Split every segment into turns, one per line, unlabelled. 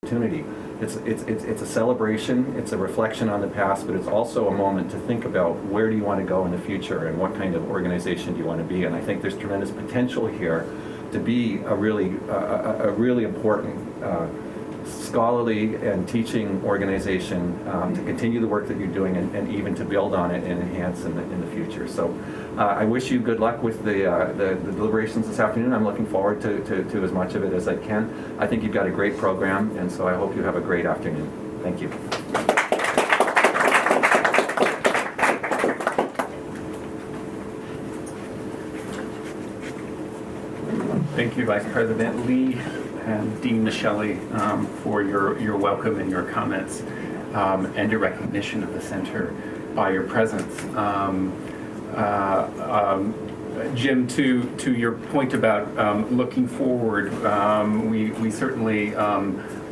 opportunity. It's a celebration, it's a reflection on the past, but it's also a moment to think about where do you want to go in the future and what kind of organization do you want to be. And I think there's tremendous potential here to be a really important scholarly and teaching organization to continue the work that you're doing and even to build on it and enhance in the future. So I wish you good luck with the deliberations this afternoon. I'm looking forward to as much of it as I can. I think you've got a great program, and so I hope you have a great afternoon. Thank you.
Thank you, Vice President Lee and Dean Michelli, for your welcome and your comments and your recognition of the center by your presence. Jim, to your point about looking forward, we certainly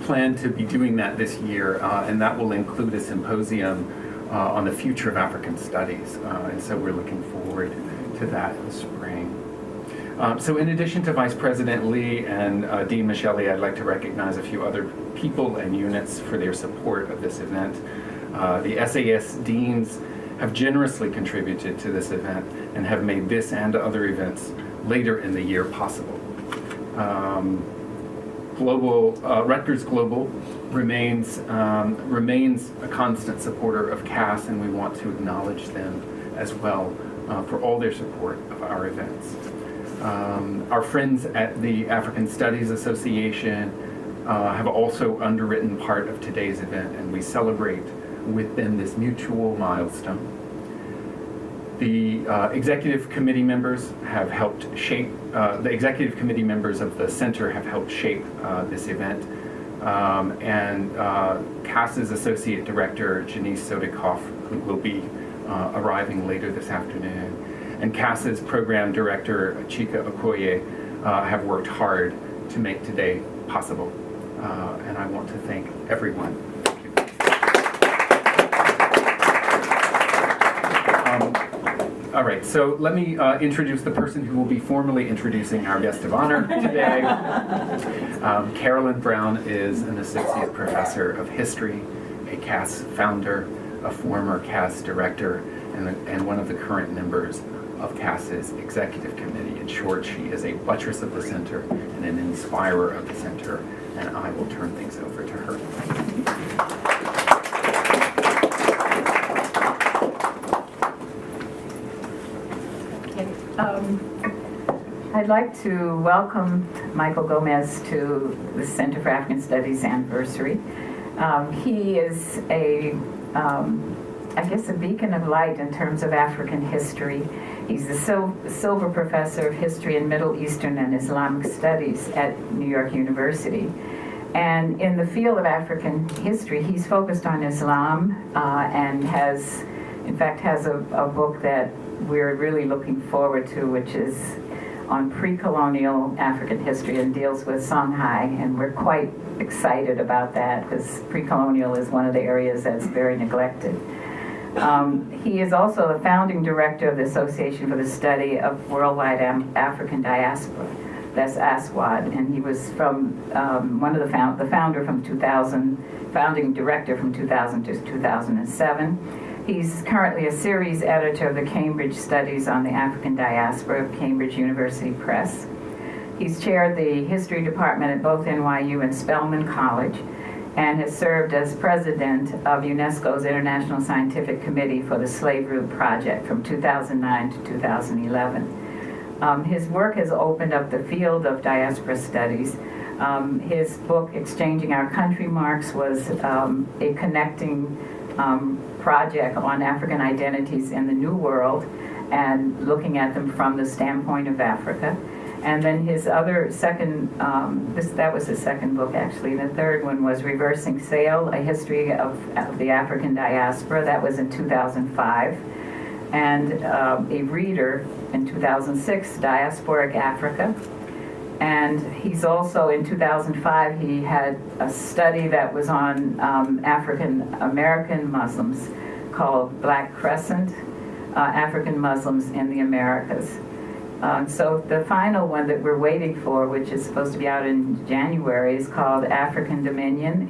plan to be doing that this year, and that will include a symposium on the future of African studies. And so we're looking forward to that in the spring. So in addition to Vice President Lee and Dean Michelli, I'd like to recognize a few other people and units for their support of this event. The SAS deans have generously contributed to this event and have made this and other events later in the year possible. Rutgers Global remains a constant supporter of CAS, and we want to acknowledge them as well for all their support of our events. Our friends at the African Studies Association have also underwritten part of today's event, and we celebrate with them this mutual milestone. The executive committee members have helped shape, the executive committee members of the center have helped shape this event, and CAS's Associate Director, Janice Sodikoff, who will be arriving later this afternoon, and CAS's Program Director, Chika Okoye, have worked hard to make today possible. And I want to thank everyone. Thank you. All right, so let me introduce the person who will be formally introducing our guest of honor today. Carolyn Brown is an Associate Professor of History, a CAS founder, a former CAS director, and one of the current members of CAS's Executive Committee. In short, she is a buttress of the center and an inspirer of the center, and I will turn things over to her.
I'd like to welcome Michael Gomez to the Center for African Studies anniversary. He is I guess a beacon of light in terms of African history. He's the Silver Professor of History in Middle Eastern and Islamic Studies at New York University. And in the field of African history, he's focused on Islam and in fact, has a book that we're really looking forward to, which is on pre-colonial African history and deals with Songhai. And we're quite excited about that because pre-colonial is one of the areas that's very neglected. He is also the founding director of the Association for the Study of Worldwide African Diaspora. That's ASWAD, and he was from the founder from 2000, founding director from 2000 to 2007. He's currently a series editor of the Cambridge Studies on the African Diaspora of Cambridge University Press. He's chaired the history department at both NYU and Spelman College, and has served as president of UNESCO's International Scientific Committee for the Slave Route Project from 2009 to 2011. His work has opened up the field of diaspora studies. His book, Exchanging Our Country Marks, was a connecting project on African identities in the New World and looking at them from the standpoint of Africa. And then his other that was his second book actually. The third one was Reversing Sail, A History of the African Diaspora. That was in 2005. And a reader in 2006, Diasporic Africa. And he's also, in 2005, he had a study that was on African American Muslims called Black Crescent, African Muslims in the Americas. So the final one that we're waiting for, which is supposed to be out in January, is called African Dominion,